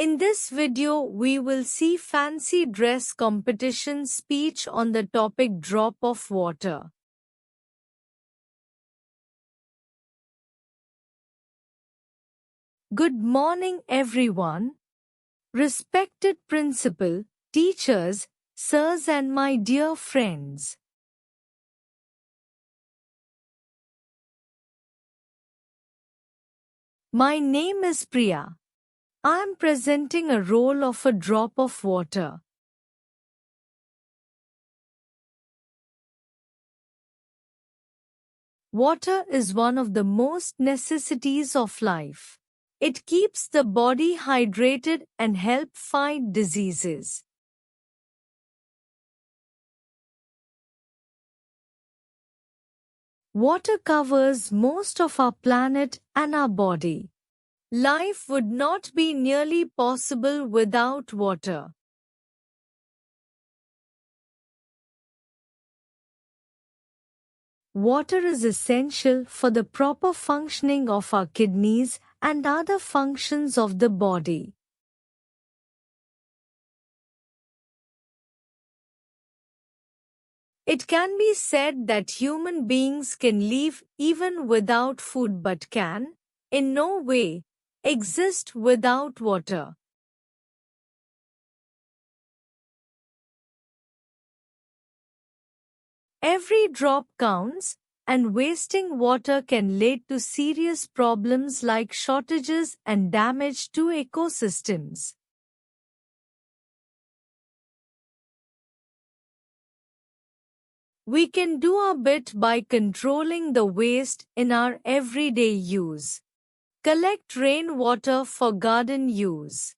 In this video, we will see fancy dress competition speech on the topic drop of water. Good morning, everyone. Respected principal, teachers, sirs and my dear friends. My name is Priya. I am presenting a role of a drop of water. Water is one of the most necessities of life. It keeps the body hydrated and help fight diseases. Water covers most of our planet and our body. Life would not be nearly possible without water. Water is essential for the proper functioning of our kidneys and other functions of the body. It can be said that human beings can live even without food but can, in no way, exist without water. Every drop counts, and wasting water can lead to serious problems like shortages and damage to ecosystems. We can do our bit by controlling the waste in our everyday use. Collect rainwater for garden use.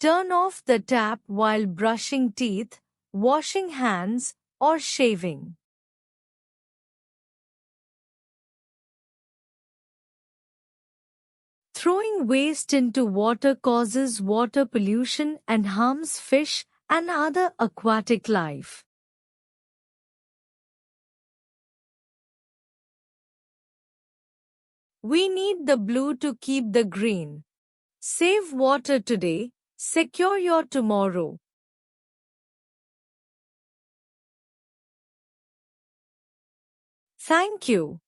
Turn off the tap while brushing teeth, washing hands, or shaving. Throwing waste into water causes water pollution and harms fish and other aquatic life. We need the blue to keep the green. Save water today, secure your tomorrow. Thank you.